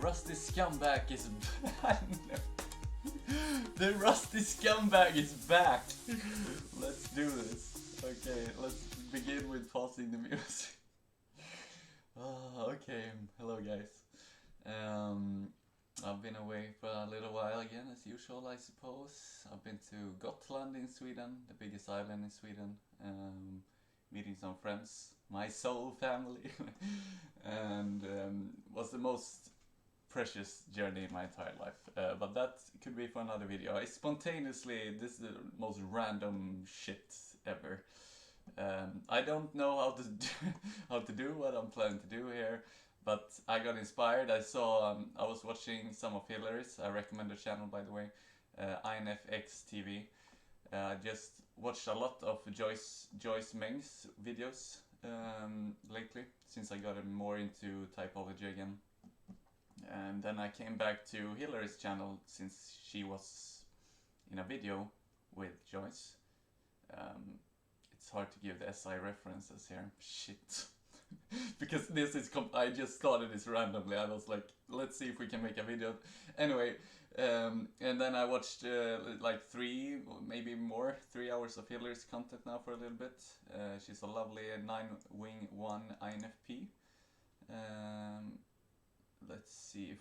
rusty scumbag is the rusty scumbag is back. Let's do this. Okay, let's begin with pausing the music. Okay, hello guys. I've been away for a little while again, as usual, I suppose. I've been to Gotland in Sweden, the biggest island in Sweden, meeting some friends, my soul family, and was the most precious journey in my entire life. But that could be for another video. I spontaneously, this is the most random shit ever. I don't know how to do what I'm planning to do here, but I got inspired. I saw, I was watching some of Hillary's, I recommend her channel by the way, INFxTV. I just watched a lot of Joyce Meng's videos lately, since I got more into typology again. And then I came back to Hillary's channel, since she was in a video with Joyce. It's hard to give the SI references here. Shit. Because this is I just started this randomly. I was like, let's see if we can make a video. Anyway, and then I watched like 3 hours of Hillary's content now for a little bit. She's a lovely 9-wing 1 INFP. Let's see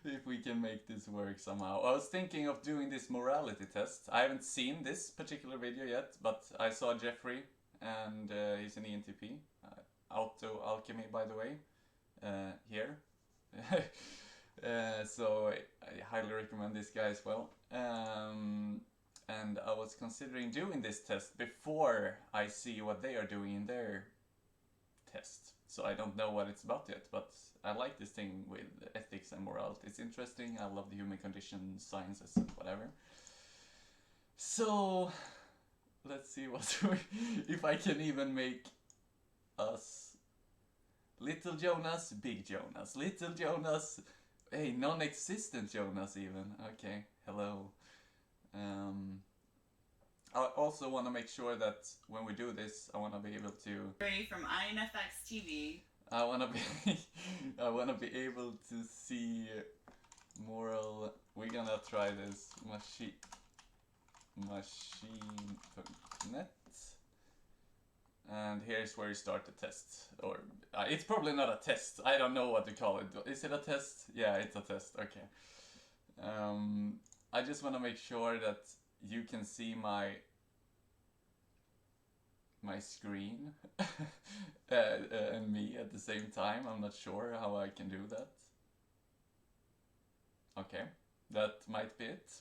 if we can make this work somehow. I was thinking of doing this morality test. I haven't seen this particular video yet, but I saw Jeffrey, and he's an ENTP. Auto Alchemy, by the way, here. So I highly recommend this guy as well. And I was considering doing this test before I see what they are doing in their test. So I don't know what it's about yet, but I like this thing with ethics and morality. It's interesting. I love the human condition, sciences, whatever. So let's see if I can even make us little Jonas, big Jonas, little Jonas, hey, non-existent Jonas even. Okay, hello. I also want to make sure that when we do this, I want to be able to... From INFxTV. I want to be able to see moral... We're gonna try this machine.net. And here's where you start the test. Or it's probably not a test. I don't know what to call it. Is it a test? Yeah, it's a test. Okay. I just want to make sure that you can see my screen and me at the same time. I'm not sure how I can do that. Okay, that might be it.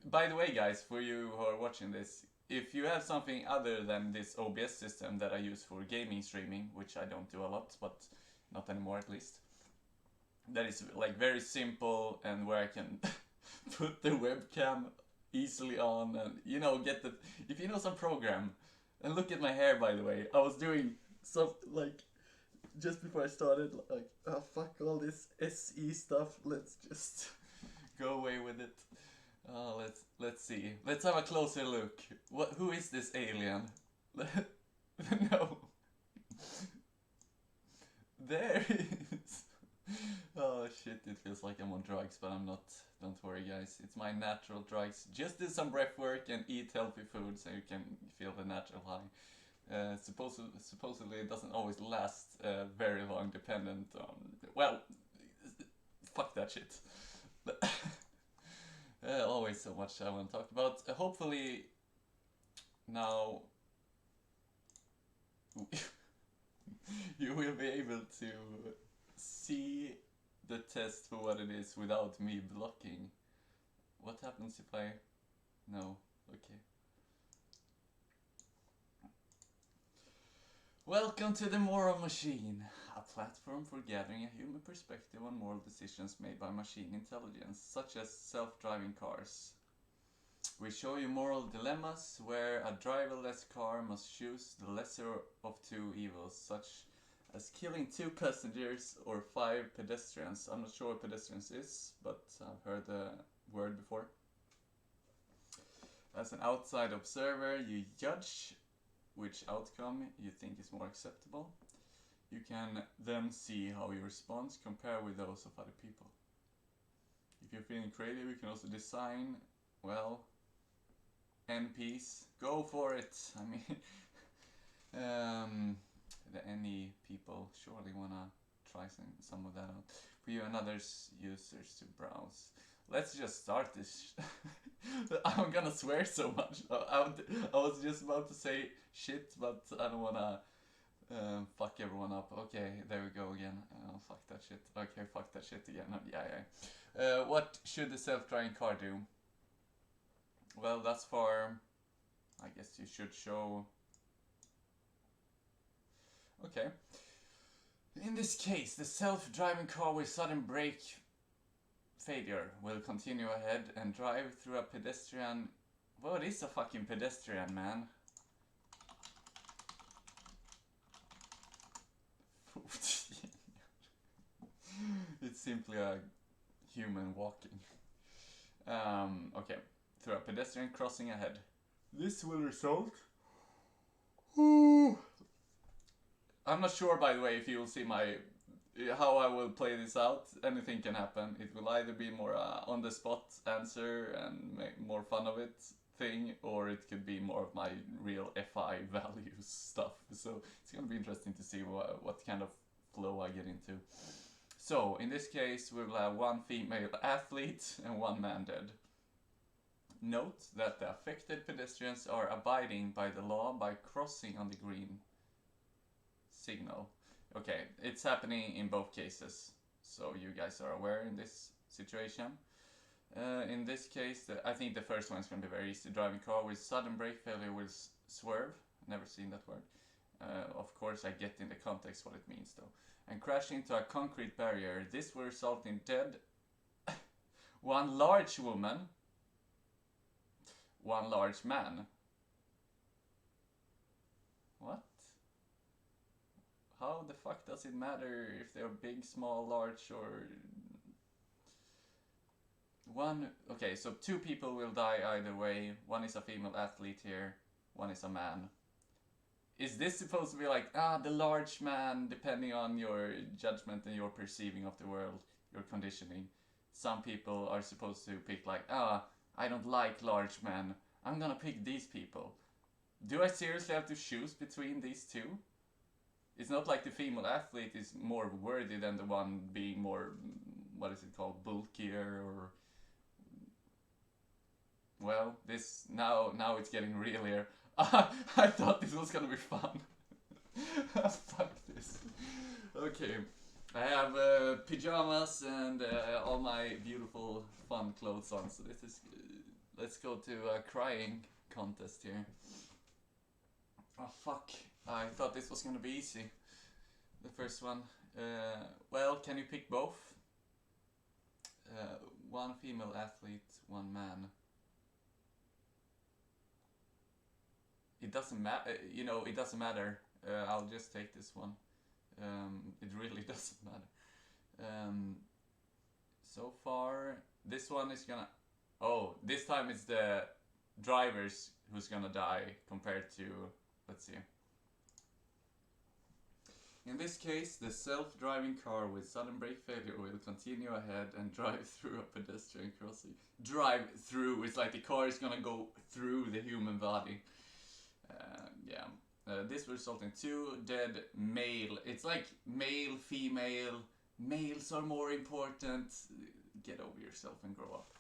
By the way guys, for you who are watching this, if you have something other than this OBS system that I use for gaming streaming, which I don't do a lot, but not anymore at least, that is like very simple and where I can put the webcam easily on and, you know, get the... If you know some program, and look at my hair by the way, I was doing some, like, just before I started, like, oh fuck all this SE stuff, let's just go away with it. Let's see, let's have a closer look. Who is this alien? No. There he is. Oh shit, it feels like I'm on drugs, but I'm not. Don't worry guys, it's my natural drugs. Just do some breath work and eat healthy food so you can feel the natural high. Supposedly it doesn't always last very long, dependent on... Well, fuck that shit. Always so much I want to talk about. Hopefully now you will be able to see the test for what it is without me blocking. What happens if I... No, okay. Welcome to the Moral Machine, a platform for gathering a human perspective on moral decisions made by machine intelligence, such as self-driving cars. We show you moral dilemmas where a driverless car must choose the lesser of 2 evils, such as killing 2 passengers or 5 pedestrians. I'm not sure what pedestrians is, but I've heard the word before. As an outside observer, you judge which outcome you think is more acceptable. You can then see how your response compare with those of other people. If you're feeling creative, you can also design, well, NPs. Go for it! I mean, any people surely wanna try some of that out. For you and others users to browse. Let's just start this. I'm gonna swear so much. I was just about to say shit, but I don't wanna fuck everyone up. Okay, there we go again. Oh, fuck that shit. Okay, fuck that shit again. Yeah. What should the self-driving car do? Well, that's for... I guess you should show... Okay. In this case, the self-driving car with sudden brake failure will continue ahead and drive through a pedestrian... Well, it is a fucking pedestrian, man. It's simply a human walking. Okay. Through a pedestrian crossing ahead. This will result... I'm not sure, by the way, if you will see how I will play this out. Anything can happen. It will either be more on the spot answer and make more fun of it thing, or it could be more of my real FI values stuff. So it's gonna be interesting to see what kind of flow I get into. So in this case we will have one female athlete and one man dead. Note that the affected pedestrians are abiding by the law by crossing on the green signal. Okay, it's happening in both cases, so you guys are aware in this situation. In this case, I think the first one's going to be very easy. Driving car with sudden brake failure will swerve. Never seen that word. Of course, I get in the context what it means though. And crash into a concrete barrier. This will result in dead. One large woman. One large man. What? How the fuck does it matter if they're big, small, large, or... One... Okay, so two people will die either way. One is a female athlete here. One is a man. Is this supposed to be like, the large man, depending on your judgment and your perceiving of the world, your conditioning? Some people are supposed to pick like, I don't like large men. I'm gonna pick these people. Do I seriously have to choose between these two? It's not like the female athlete is more worthy than the one being more, what is it called, bulkier or... Well, this, now it's getting real here. I thought this was gonna be fun. Fuck this. Okay, I have pajamas and all my beautiful fun clothes on, so this is... let's go to a crying contest here. Oh fuck, I thought this was gonna be easy. The first one. Well, can you pick both? One female athlete, one man. It doesn't matter, it doesn't matter. I'll just take this one. It really doesn't matter. So far, this one is gonna... Oh, this time it's the drivers who's gonna die compared to... Let's see. In this case, the self-driving car with sudden brake failure will continue ahead and drive through a pedestrian crossing. Drive through, it's like the car is gonna go through the human body. This will result in two dead male. It's like male, female. Males are more important. Get over yourself and grow up.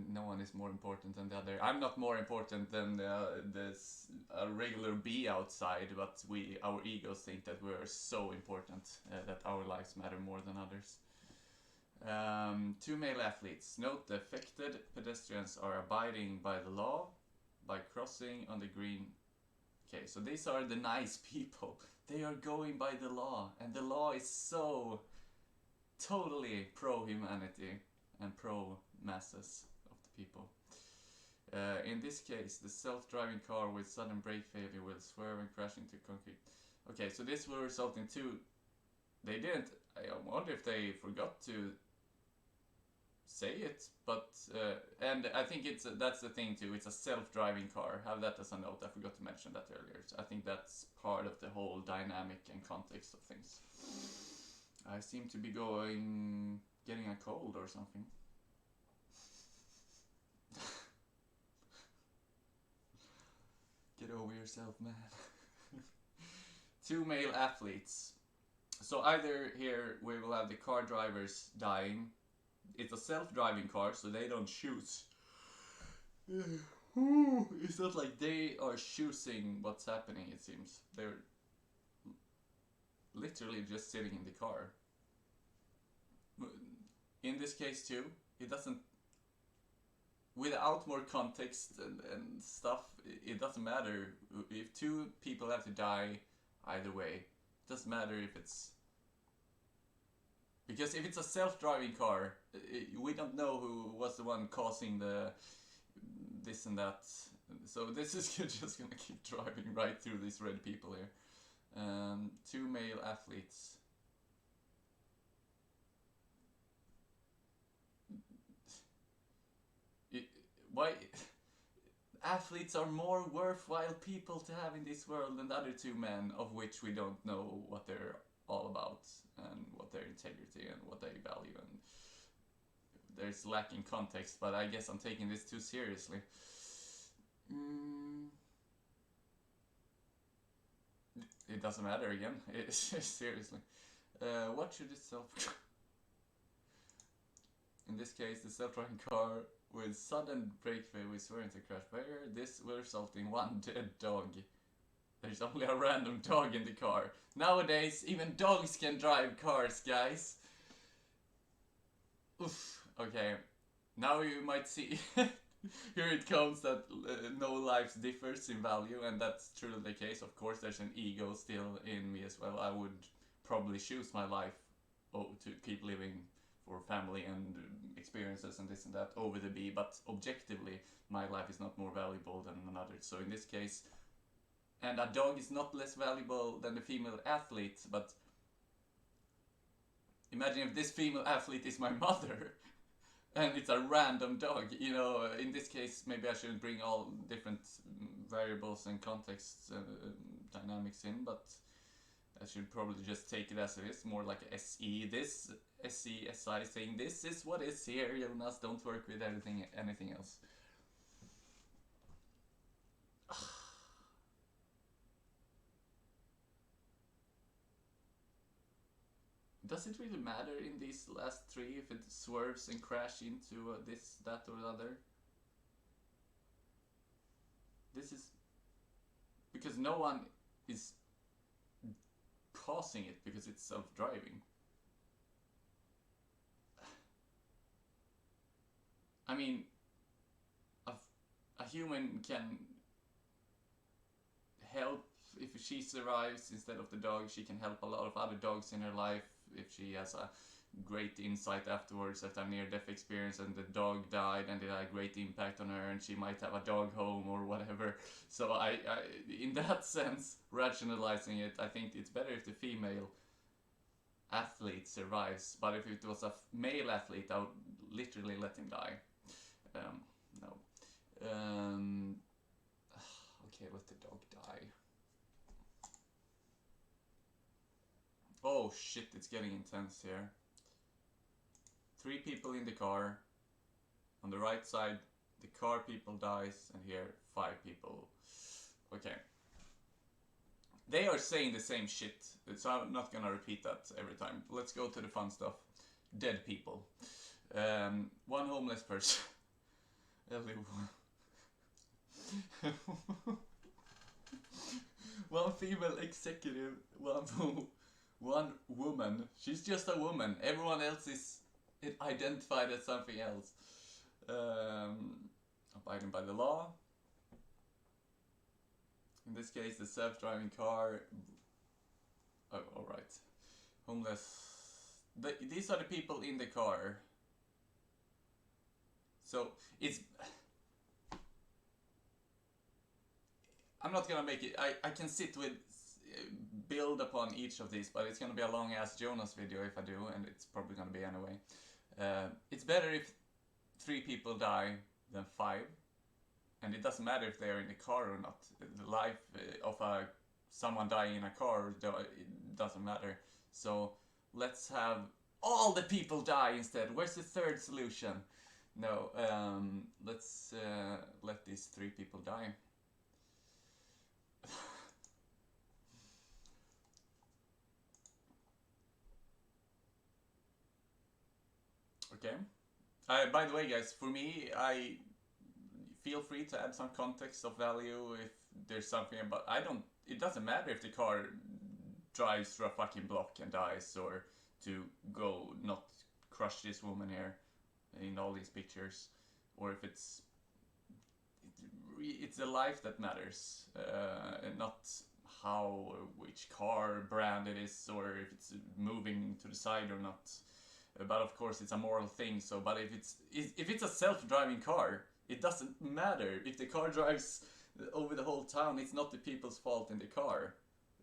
No one is more important than the other. I'm not more important than a regular bee outside, but our egos think that we're so important that our lives matter more than others. Two male athletes. Note the affected pedestrians are abiding by the law by crossing on the green. Okay, so these are the nice people. They are going by the law, and the law is so totally pro-humanity and pro-masses of the people. In this case, the self-driving car with sudden brake failure will swerve and crash into concrete. Okay, so this will result in two... They didn't... I wonder if they forgot to say it, but and I think that's the thing too. It's a self-driving car. Have that as a note. I forgot to mention that earlier. So I think that's part of the whole dynamic and context of things. I seem to be getting a cold or something. Get over yourself, man. 2 male athletes. So either here we will have the car drivers dying. It's a self-driving car, so they don't choose. It's not like they are choosing what's happening, it seems. They're literally just sitting in the car. In this case too, it doesn't... Without more context and stuff, it doesn't matter. If 2 people have to die, either way, it doesn't matter if it's... Because if it's a self-driving car, we don't know who was the one causing the this and that. So this is just gonna keep driving right through these red people here. 2 male athletes. Why? Athletes are more worthwhile people to have in this world than the other 2 men, of which we don't know what they're all about and what their integrity and what they value, and there's lacking context, but I guess I'm taking this too seriously. It doesn't matter again. Seriously. What should it self... In this case, the self-driving car with sudden breakthrough is swearing to crash fire. This will result in 1 dead dog. There's only a random dog in the car. Nowadays, even dogs can drive cars, guys. Oof. Okay. Now you might see... Here it comes that no lives differs in value, and that's truly the case. Of course, there's an ego still in me as well. I would probably choose my life to keep living for family and experiences and this and that over the bee, but objectively, my life is not more valuable than another. So in this case, and a dog is not less valuable than the female athlete, but imagine if this female athlete is my mother. And it's a random dog, you know. In this case, maybe I shouldn't bring all different variables and contexts and dynamics in, but I should probably just take it as it is, more like a SE this, SE, SI, saying this is what is here, Jonas, don't work with anything else. Does it really matter in these last 3 if it swerves and crashes into this, that or the other? This is... Because no one is causing it because it's self-driving. I mean, a human can help if she survives instead of the dog. She can help a lot of other dogs in her life. If she has a great insight afterwards after a near-death experience and the dog died and it had a great impact on her, and she might have a dog home or whatever. So I in that sense, rationalizing it, I think it's better if the female athlete survives. But if it was a male athlete, I would literally let him die. No. Okay, let the dog die. Oh shit, it's getting intense here. 3 people in the car. On the right side, the car people dies, and here 5 people. Okay. They are saying the same shit, so I'm not gonna repeat that every time. Let's go to the fun stuff. Dead people. 1 homeless person. 1 female executive, 1 woman. She's just a woman. Everyone else is identified as something else. Abiding by the law. In this case, the self-driving car. Oh, alright. Homeless. These are the people in the car. So, it's... I'm not gonna make it... I can sit with... build upon each of these, but it's gonna be a long-ass Jonas video if I do, and it's probably gonna be anyway. It's better if 3 people die than 5, and it doesn't matter if they're in the car or not. The life of someone dying in a car, it doesn't matter. So let's have all the people die instead. Where's the third solution? No, let's let these 3 people die. Okay. By the way, guys, for me, I feel free to add some context of value if there's something about. It doesn't matter if the car drives through a fucking block and dies, or to go not crush this woman here in all these pictures, or if it's the life that matters, and not which car brand it is, or if it's moving to the side or not. But of course, it's a moral thing. So, but if it's a self-driving car, it doesn't matter if the car drives over the whole town. It's not the people's fault in the car.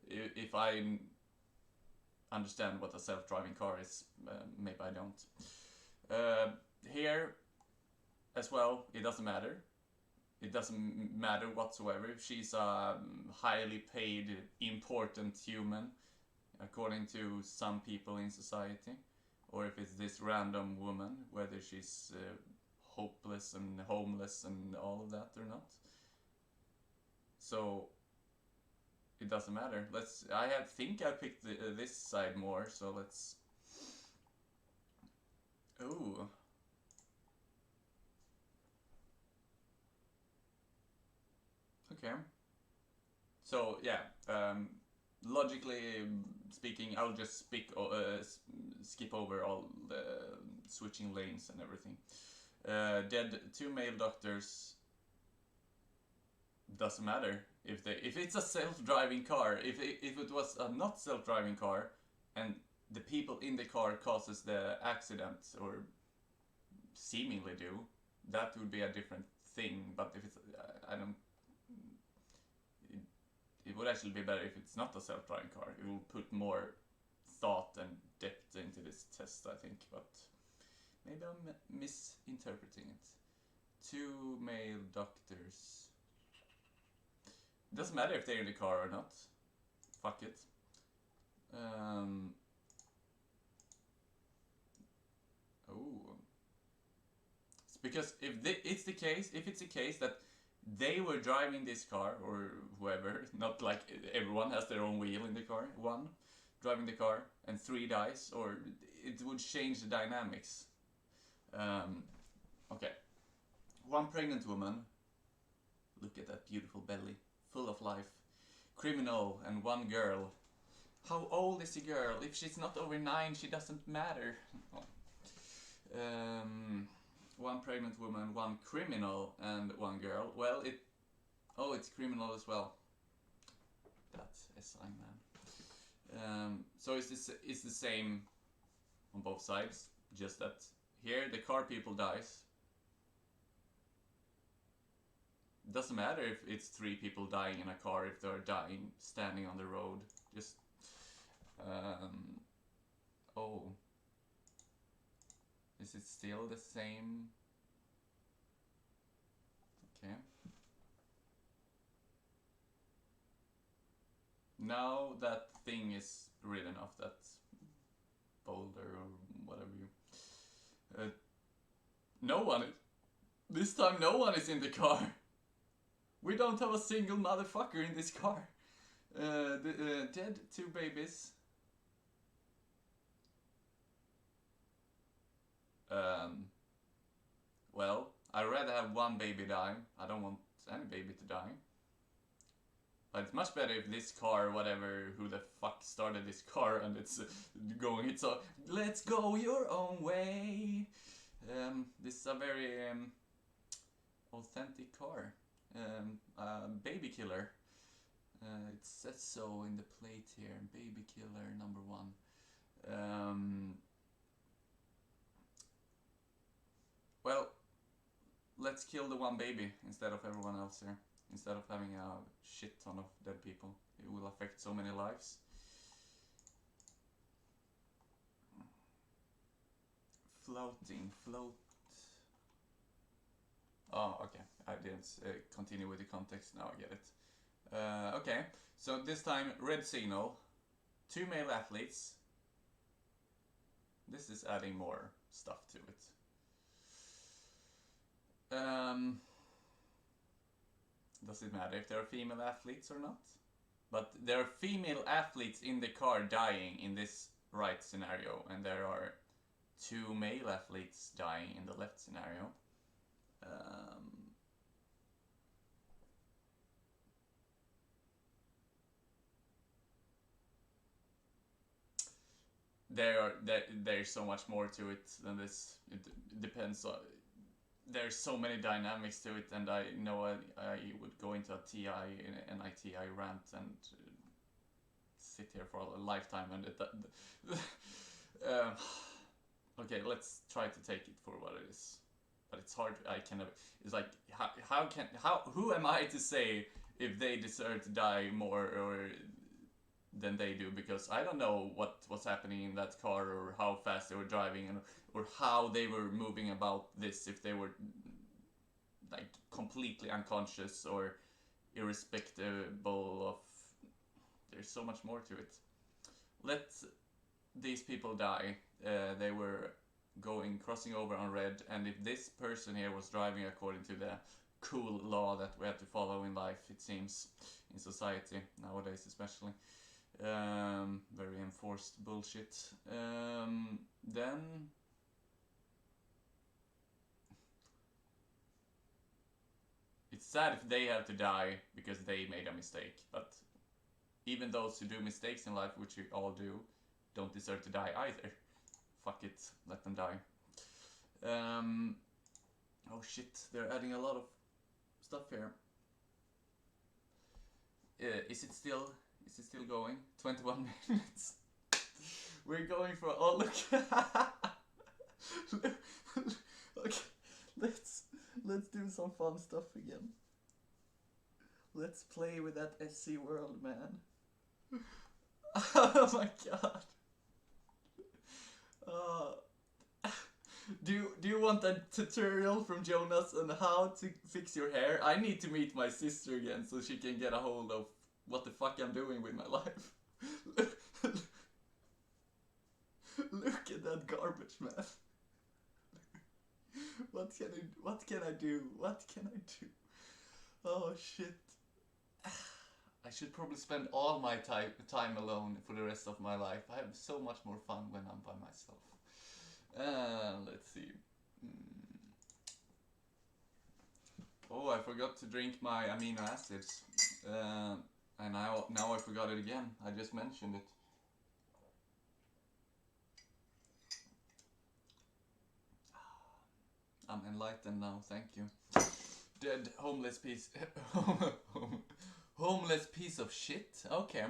If I understand what a self-driving car is, maybe I don't. Here, as well, it doesn't matter. It doesn't matter whatsoever if she's a highly paid, important human, according to some people in society, or if it's this random woman, whether she's hopeless and homeless and all of that or not. So it doesn't matter. I think I picked this side more, so let's. Ooh. Okay. So yeah, logically speaking, I'll just skip over all the switching lanes and everything. Dead 2 male doctors. Doesn't matter if it's a self-driving car. If it was a not self-driving car, and the people in the car causes the accident, or seemingly do, that would be a different thing. But if it's, I don't. It would actually be better if it's not a self-driving car. It will put more thought and depth into this test, I think. But maybe I'm misinterpreting it. 2 male doctors. It doesn't matter if they're in the car or not. Fuck it. It's because if it's the case that they were driving this car, or whoever, not like everyone has their own wheel in the car, 1 driving the car and 3 dies, or it would change the dynamics. Okay. 1 pregnant woman, look at that beautiful belly, full of life. Criminal, and 1 girl. How old is the girl? If she's not over 9, she doesn't matter. 1 pregnant woman, 1 criminal, and 1 girl. Well, it's criminal as well. That's a sign, man. So it's the same on both sides, just that here the car people dies. It doesn't matter if it's 3 people dying in a car, if they're dying standing on the road. Just is it still the same? Okay. Now that thing is written off, that boulder or whatever you. This time no one is in the car. We don't have a single motherfucker in this car. Dead 2 babies. Well, I'd rather have 1 baby die. I don't want any baby to die. But it's much better if this car, whatever, who the fuck started this car, and it's going, it's a let's go your own way. This is a very authentic car. Baby killer. It says so in the plate here. Baby killer number 1. Well, let's kill the 1 baby instead of everyone else here. Instead of having a shit ton of dead people. It will affect so many lives. Floating, float. Oh, okay. I didn't continue with the context. Now I get it. Okay, so this time red signal. 2 male athletes. This is adding more stuff to it. Does it matter if there are female athletes or not? But there are female athletes in the car dying in this right scenario, and there are 2 male athletes dying in the left scenario. There's so much more to it than this. It depends on. There's so many dynamics to it, and I know I would go into a NITI rant and sit here for a lifetime, and okay, let's try to take it for what it is. But it's hard. It's like who am I to say if they deserve to die more or than they do, because I don't know what was happening in that car or how fast they were driving or how they were moving about this, if they were like completely unconscious or irrespectable of. There's so much more to it. Let these people die. They were crossing over on red, and if this person here was driving according to the cool law that we have to follow in life, it seems, in society nowadays especially, very enforced bullshit, then it's sad if they have to die because they made a mistake, but even those who do mistakes in life, which we all do, don't deserve to die either. Fuck it, let them die. Oh shit, they're adding a lot of stuff here. Is it still going? 21 minutes. We're going for. Oh look. Okay, let's do some fun stuff again. Let's play with that SC world, man. Oh my god. Do you want a tutorial from Jonas on how to fix your hair? I need to meet my sister again so she can get a hold of what the fuck I'm doing with my life. Look at that garbage, man. What can I do? What can I do? Oh shit. I should probably spend all my time alone for the rest of my life. I have so much more fun when I'm by myself. Let's see. Oh, I forgot to drink my amino acids. And now I forgot it again. I just mentioned it. I'm enlightened now, thank you. Dead homeless piece. Homeless piece of shit. Okay.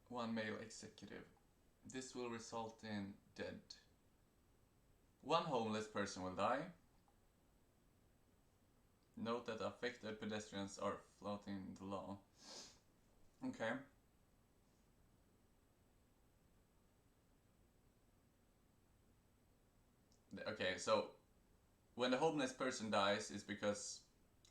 One male executive. This will result in dead. 1 homeless person will die. Note that affected pedestrians are flouting the law. Okay. Okay, so when the homeless person dies, it's because,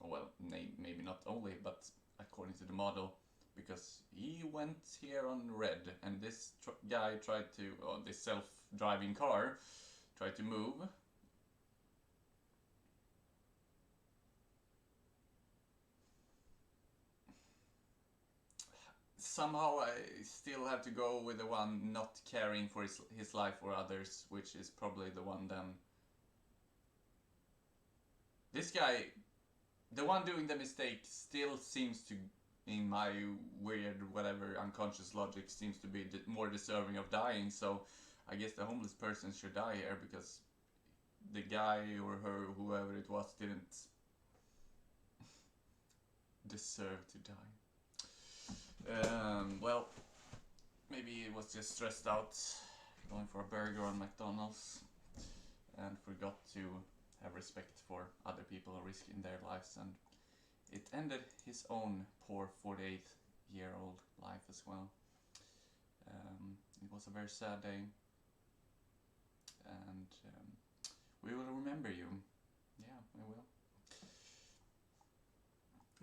well, maybe not only, but according to the model, because he went here on red, and this guy tried to, this self-driving car tried to move. Somehow I still have to go with the one not caring for his life or others, which is probably the one then. This guy, the one doing the mistake, still seems to, in my weird, whatever, unconscious logic, seems to be more deserving of dying, so I guess the homeless person should die here, because the guy or her, whoever it was, didn't deserve to die. Well, maybe he was just stressed out, going for a burger on McDonald's, and forgot to have respect for other people risking their lives, and it ended his own poor 48-year-old life as well. It was a very sad day. we will remember you. Yeah, we will.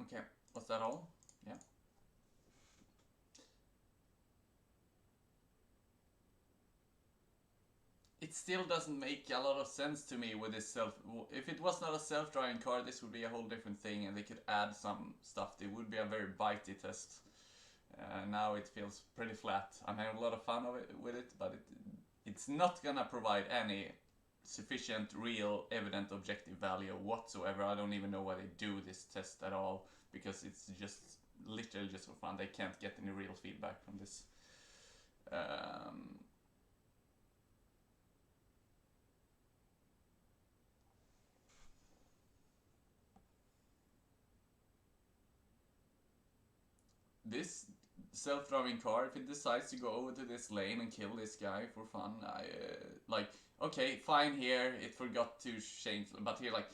Okay, was that all? Yeah. It still doesn't make a lot of sense to me with this self. If it was not a self-driving car, this would be a whole different thing, and they could add some stuff. It would be a very bitey test. Now it feels pretty flat. I'm having a lot of fun with it, but it's not gonna provide any sufficient, real, evident, objective value whatsoever. I don't even know why they do this test at all, because it's just literally just for fun. They can't get any real feedback from this. This self-driving car, if it decides to go over to this lane and kill this guy for fun, like, okay, fine, here it forgot to change, but here, like,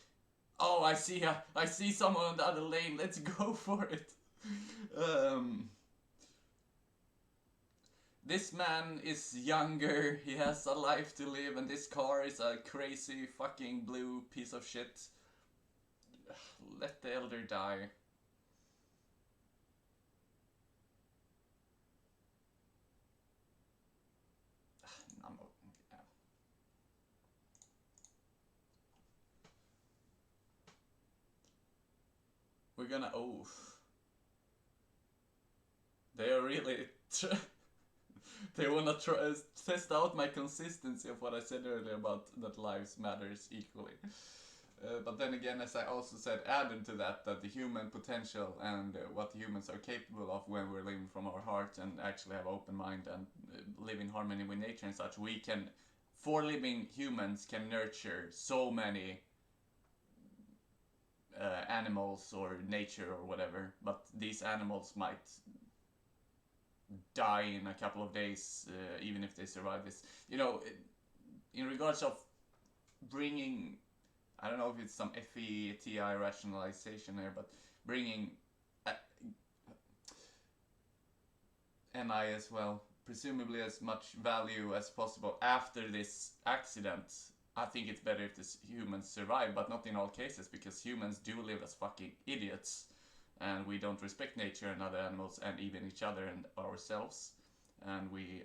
oh, I see someone on the other lane, let's go for it. This man is younger, he has a life to live, and this car is a crazy fucking blue piece of shit. Let the elder die. We're gonna, oh. They are really, they wanna test out my consistency of what I said earlier about that lives matters equally. But then again, as I also said, added to that the human potential and what humans are capable of when we're living from our heart and actually have open mind and live in harmony with nature and such, we can, for living humans, can nurture so many animals or nature or whatever, but these animals might die in a couple of days, even if they survive this. You know, in regards of bringing, I don't know if it's some FETI rationalization here, but bringing NI as well, presumably as much value as possible after this accident. I think it's better if the humans survive, but not in all cases, because humans do live as fucking idiots, and we don't respect nature and other animals and even each other and ourselves, and we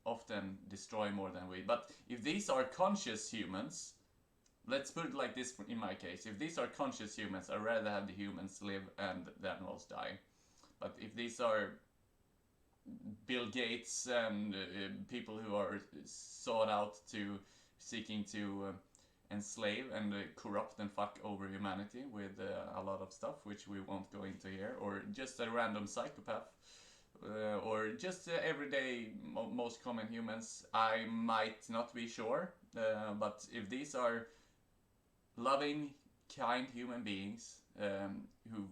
often destroy more than we. But if these are conscious humans, let's put it like this in my case, if these are conscious humans, I'd rather have the humans live and the animals die. But if these are Bill Gates and people who are sought out to seeking to enslave and corrupt and fuck over humanity with a lot of stuff, which we won't go into here, or just a random psychopath, or just everyday, most common humans, I might not be sure. But if these are loving, kind human beings who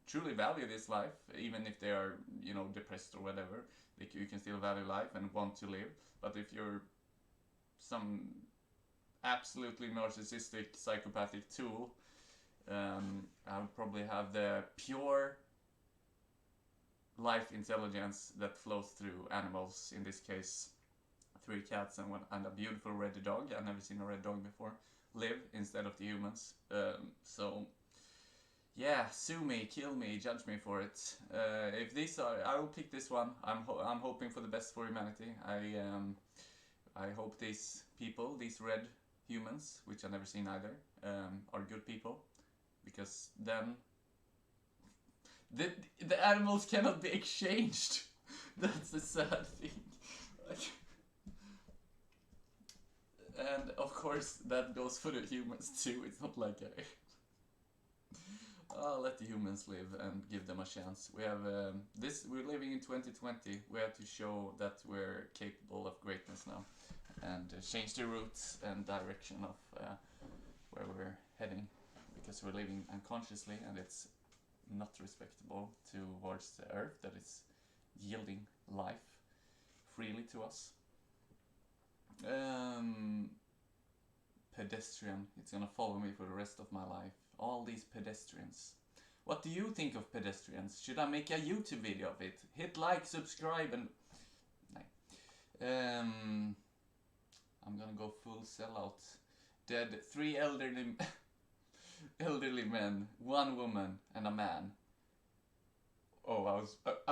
truly value this life, even if they are, you know, depressed or whatever, you can still value life and want to live. But if you're some absolutely narcissistic, psychopathic tool, I would probably have the pure life intelligence that flows through animals, in this case 3 cats and a beautiful red dog. I've never seen a red dog before live instead of the humans. So yeah, sue me, kill me, judge me for it. If these are, I will pick this one. I'm hoping for the best for humanity. I hope these people, these red humans, which I've never seen either, are good people, because then the animals cannot be exchanged. That's the sad thing. And of course that goes for the humans too. It's not like I'll let the humans live and give them a chance. We have we're living in 2020. We have to show that we're capable of greatness now, and change the routes and direction of where we're heading, because we're living unconsciously, and it's not respectable towards the earth that is yielding life freely to us. Pedestrian, it's gonna follow me for the rest of my life. All these pedestrians. What do you think of pedestrians? Should I make a YouTube video of it? Hit like, subscribe, and I'm gonna go full sellout. Dead 3 elderly men, 1 woman, and a man. Oh, I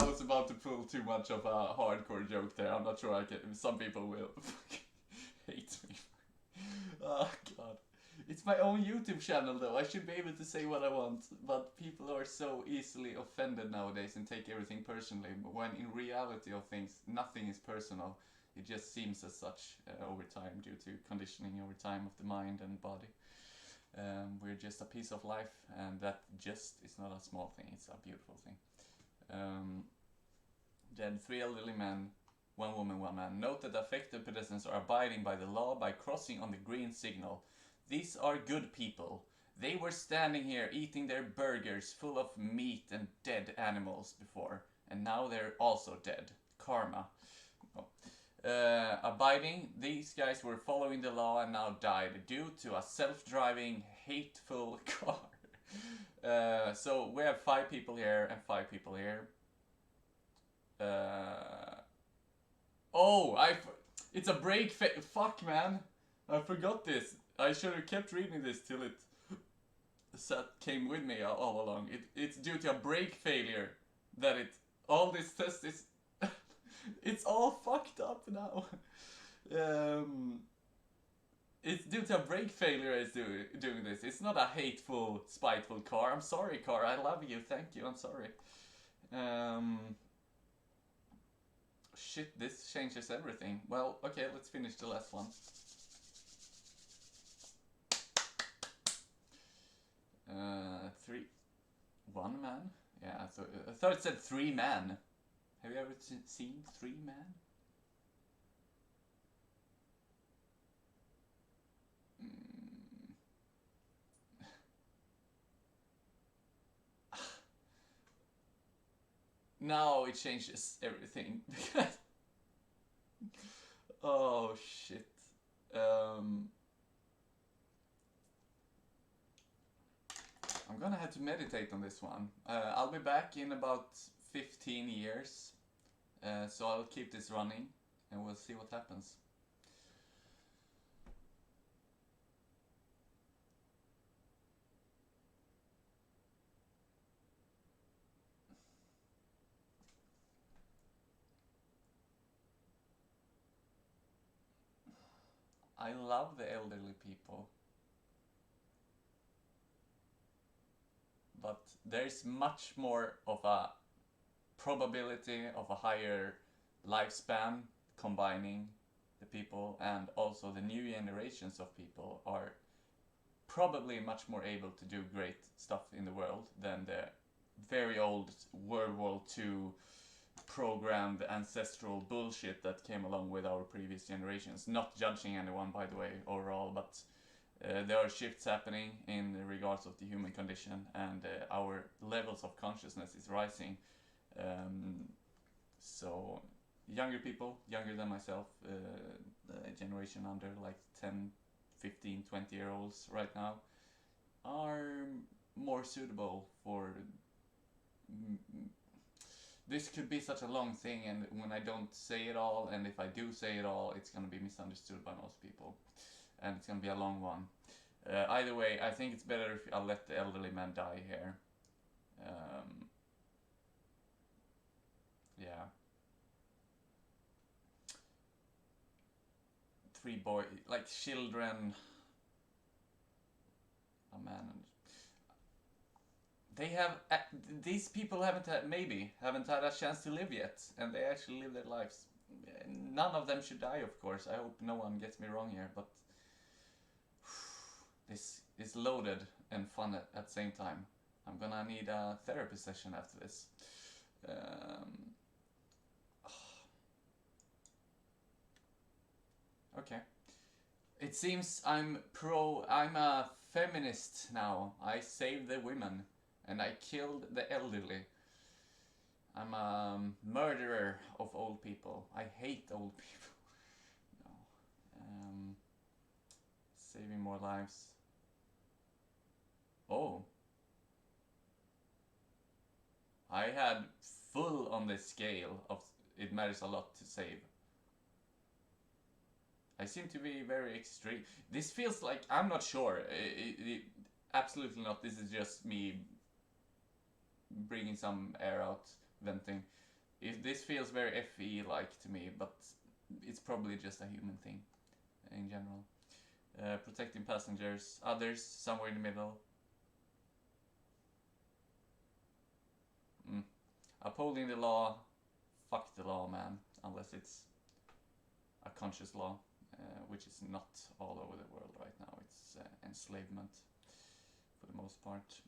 was about to pull too much of a hardcore joke there. I'm not sure I can. Some people will hate me. Oh god. It's my own YouTube channel though. I should be able to say what I want, but people are so easily offended nowadays and take everything personally. When in reality of things, nothing is personal. It just seems as such over time due to conditioning over time of the mind and body. We're just a piece of life, and that just is not a small thing. It's a beautiful thing. Then 3 elderly men, 1 woman, 1 man. Note that affected pedestrians are abiding by the law by crossing on the green signal. These are good people. They were standing here eating their burgers full of meat and dead animals before, and now they're also dead. Karma. Oh. Abiding, these guys were following the law and now died due to a self-driving, hateful car. So we have 5 people here and 5 people here. It's a break. Fuck, man. I forgot this. I should have kept reading this till it came with me all along. It's due to a brake failure that all this test is. It's all fucked up now. It's due to a brake failure is doing this. It's not a hateful, spiteful car. I'm sorry, car. I love you. Thank you. I'm sorry. Shit, this changes everything. Well, okay, let's finish the last one. 1 man? Yeah, I thought it said 3 man. Have you ever seen 3 man? Now it changes everything. Oh shit. I'm gonna have to meditate on this one. I'll be back in about 15 years. So I'll keep this running and we'll see what happens. I love the elderly people. But there's much more of a probability of a higher lifespan combining the people, and also the new generations of people are probably much more able to do great stuff in the world than the very old World War II programmed ancestral bullshit that came along with our previous generations. Not judging anyone, by the way, overall, but there are shifts happening in regards of the human condition, and our levels of consciousness is rising. So younger people, younger than myself, generation under like 10, 15, 20-year-olds right now, are more suitable for... This could be such a long thing, and when I don't say it all, and if I do say it all, it's going to be misunderstood by most people. And it's going to be a long one. Either way, I think it's better if I'll let the elderly man die here. Yeah. 3 boys, like children. A man and... They have... these people haven't had a chance to live yet. And they actually live their lives. None of them should die, of course. I hope no one gets me wrong here, but... This is loaded and fun at the same time. I'm gonna need a therapy session after this. Okay. It seems I'm a feminist now. I saved the women and I killed the elderly. I'm a murderer of old people. I hate old people. No. Saving more lives. Oh. I had full on the scale of it matters a lot to save. I seem to be very extreme. This feels like, I'm not sure. Absolutely not. This is just me bringing some air out, venting. If this feels very FE-like to me, but it's probably just a human thing in general. Protecting passengers, others, somewhere in the middle. Upholding the law, fuck the law, man, unless it's a conscious law, which is not all over the world right now. It's enslavement for the most part.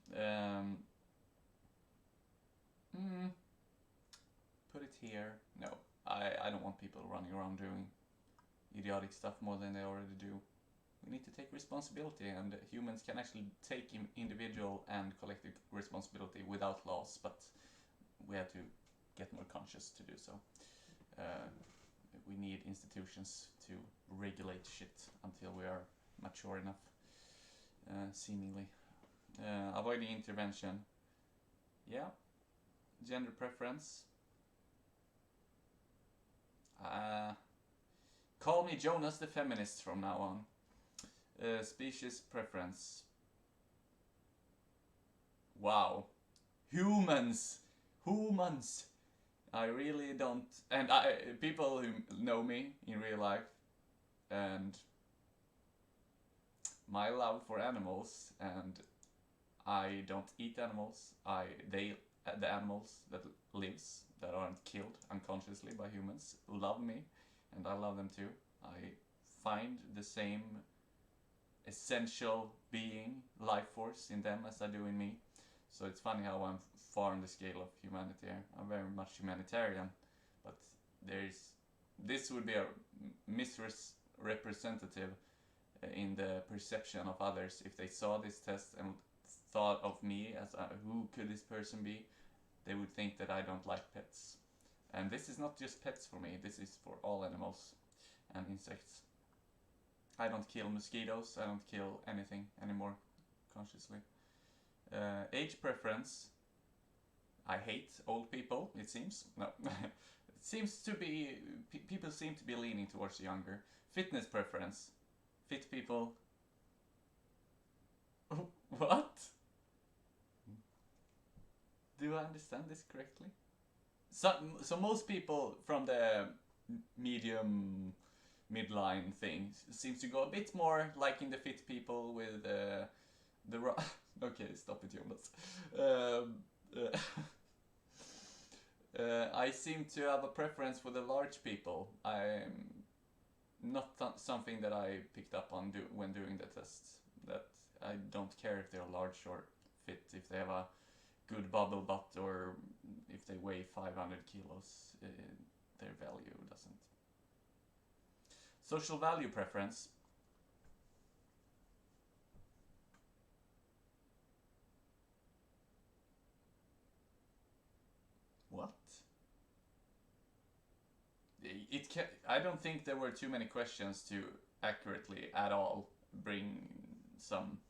Put it here. No, I don't want people running around doing idiotic stuff more than they already do. We need to take responsibility, and humans can actually take individual and collective responsibility without laws, but we have to get more conscious to do so. We need institutions to regulate shit until we are mature enough, seemingly. Avoiding intervention. Yeah. Gender preference. Call me Jonas the feminist from now on. Species preference. Wow. Humans. I really don't. And people who know me in real life, and my love for animals, and I don't eat animals. The animals that lives, that aren't killed unconsciously by humans, love me, and I love them too. I find the same essential being, life force in them as I do in me. So it's funny how I'm far on the scale of humanity here. I'm very much humanitarian, but this would be a misrepresentative in the perception of others if they saw this test and thought of me as who could this person be. They would think that I don't like pets. And this is not just pets for me, this is for all animals and insects. I don't kill mosquitoes, I don't kill anything anymore consciously. Age preference. I hate old people, it seems. No. It seems to be, people seem to be leaning towards younger. Fitness preference. Fit people. What? Do I understand this correctly? So most people from the midline thing seems to go a bit more liking the fit people with okay, stop it, Jonas. I seem to have a preference for the large people. I'm not something that I picked up on when doing the tests. That I don't care if they're large or fit, if they have a good bubble butt or if they weigh 500 kilos. Their value doesn't. Social value preference. What? I don't think there were too many questions to accurately at all bring some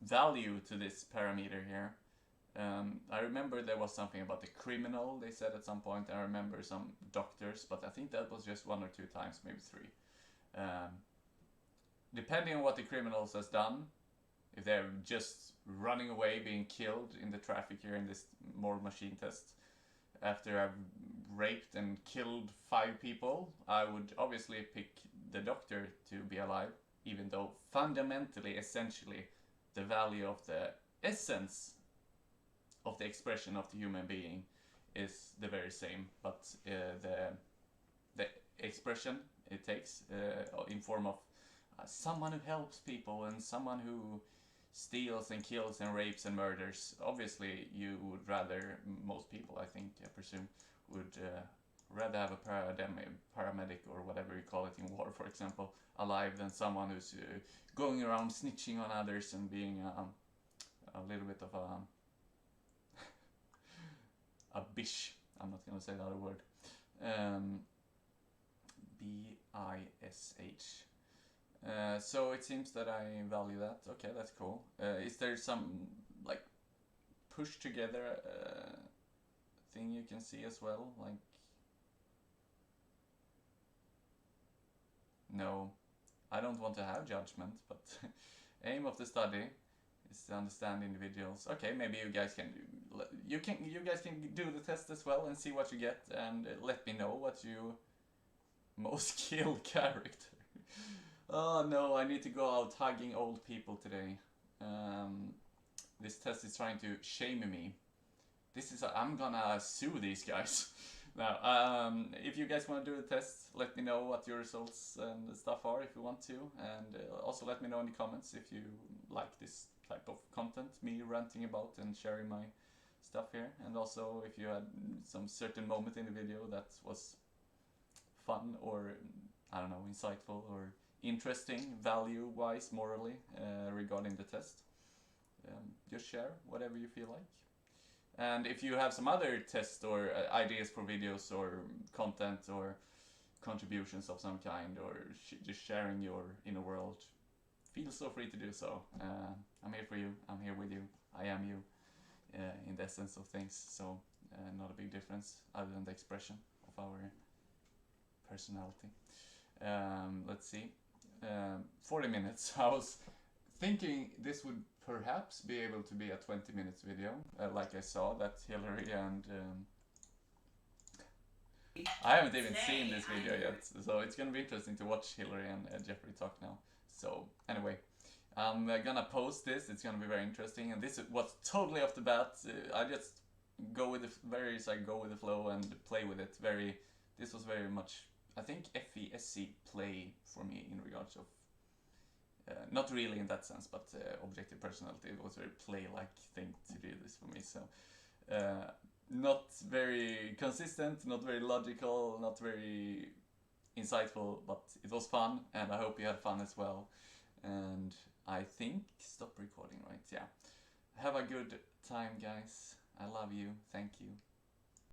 value to this parameter here. I remember there was something about the criminal, they said at some point. I remember some doctors, but I think that was just 1 or 2 times, maybe 3. Depending on what the criminals has done, if they're just running away, being killed in the traffic here in this moral machine test, after I've raped and killed 5 people, I would obviously pick the doctor to be alive, even though fundamentally, essentially, the value of the essence of the expression of the human being is the very same, but the expression it takes in form of someone who helps people and someone who steals and kills and rapes and murders. Obviously, you would rather, most people, I think, I presume, would rather have a paramedic or whatever you call it in war, for example, alive than someone who's going around snitching on others and being a little bit of a bish. I'm not gonna say the other word. B-I-S-H. So it seems that I value that. Okay, that's cool. Is there some like push together thing you can see as well? Like, no, I don't want to have judgment, but aim of the study is to understand individuals. Okay, maybe you guys can you guys can do the test as well and see what you get, and let me know what you most skilled character. Oh no, I need to go out hugging old people today. This test is trying to shame me. I'm gonna sue these guys. Now, if you guys want to do the test, let me know what your results and stuff are if you want to, and also let me know in the comments if you like this type of content, me ranting about and sharing my stuff here, and also if you had some certain moment in the video that was fun or, I don't know, insightful or interesting, value-wise, morally, regarding the test. Just share whatever you feel like. And if you have some other tests or ideas for videos or content or contributions of some kind, or just sharing your inner world, feel so free to do so. I'm here for you, I'm here with you, I am you, in the essence of things. So not a big difference other than the expression of our personality. Let's see, 40 minutes. I was thinking this would perhaps be able to be a 20 minutes video, like I saw that Hillary and I haven't even seen this video yet, so it's gonna be interesting to watch Hillary and Jeffrey talk now. So anyway, I'm gonna post this, it's gonna be very interesting, and this was totally off the bat. I just go with the flow and play with it. This was very much, I think, FESC play for me in regards of not really in that sense, but objective personality. It was a very play-like thing to do this for me. So not very consistent, not very logical, not very insightful, but it was fun, and I hope you had fun as well. And I think stop recording, right? Yeah. Have a good time, guys. I love you. Thank you.